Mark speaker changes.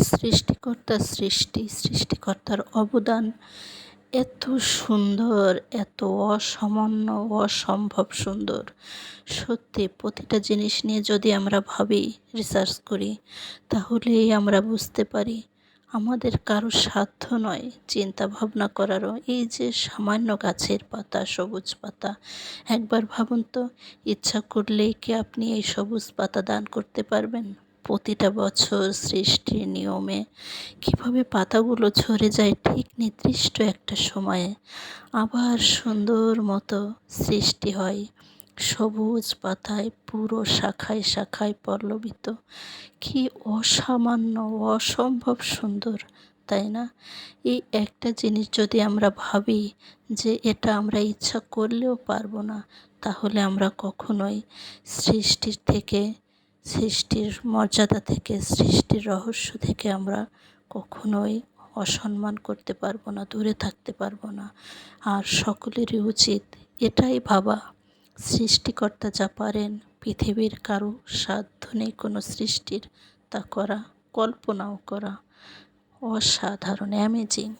Speaker 1: সৃষ্টিকর্তার অবদান এত সুন্দর, এত অসামান্য, অসম্ভব সুন্দর। সত্যি প্রতিটা জিনিস নিয়ে যদি আমরা ভাবি, রিসার্চ করি, তাহলেই আমরা বুঝতে পারি আমাদের কারো সাধ্য নয় চিন্তা ভাবনা করারও। এই যে সামান্য গাছের পাতা, সবুজ পাতা, একবার ভাবুন তো, ইচ্ছা করলেই কি আপনি এই সবুজ পাতা দান করতে পারবেন? প্রতিটা বছর সৃষ্টির নিয়মে কীভাবে পাতাগুলো ঝরে যায় ঠিক নির্দিষ্ট একটা সময়ে, আবার সুন্দর মতো সৃষ্টি হয় সবুজ পাতায়, পুরো শাখায় শাখায় পল্লবিত। কি অসামান্য, অসম্ভব সুন্দর, তাই না? এই একটা জিনিস যদি আমরা ভাবি যে এটা আমরা ইচ্ছা করলেও পারবো না, তাহলে আমরা কখনোই সৃষ্টির থেকে, সৃষ্টির মর্যাদা থেকে, সৃষ্টির রহস্য থেকে আমরা কখনোই অসম্মান করতে পারবো না, দূরে থাকতে পারবো না। আর সকলেরই উচিত এটাই ভাবা, সৃষ্টিকর্তা যা পারেন, পৃথিবীর কারো সাধ্য নেই কোনো সৃষ্টির তা করা, কল্পনাও করা। অসাধারণ, অ্যামেজিং।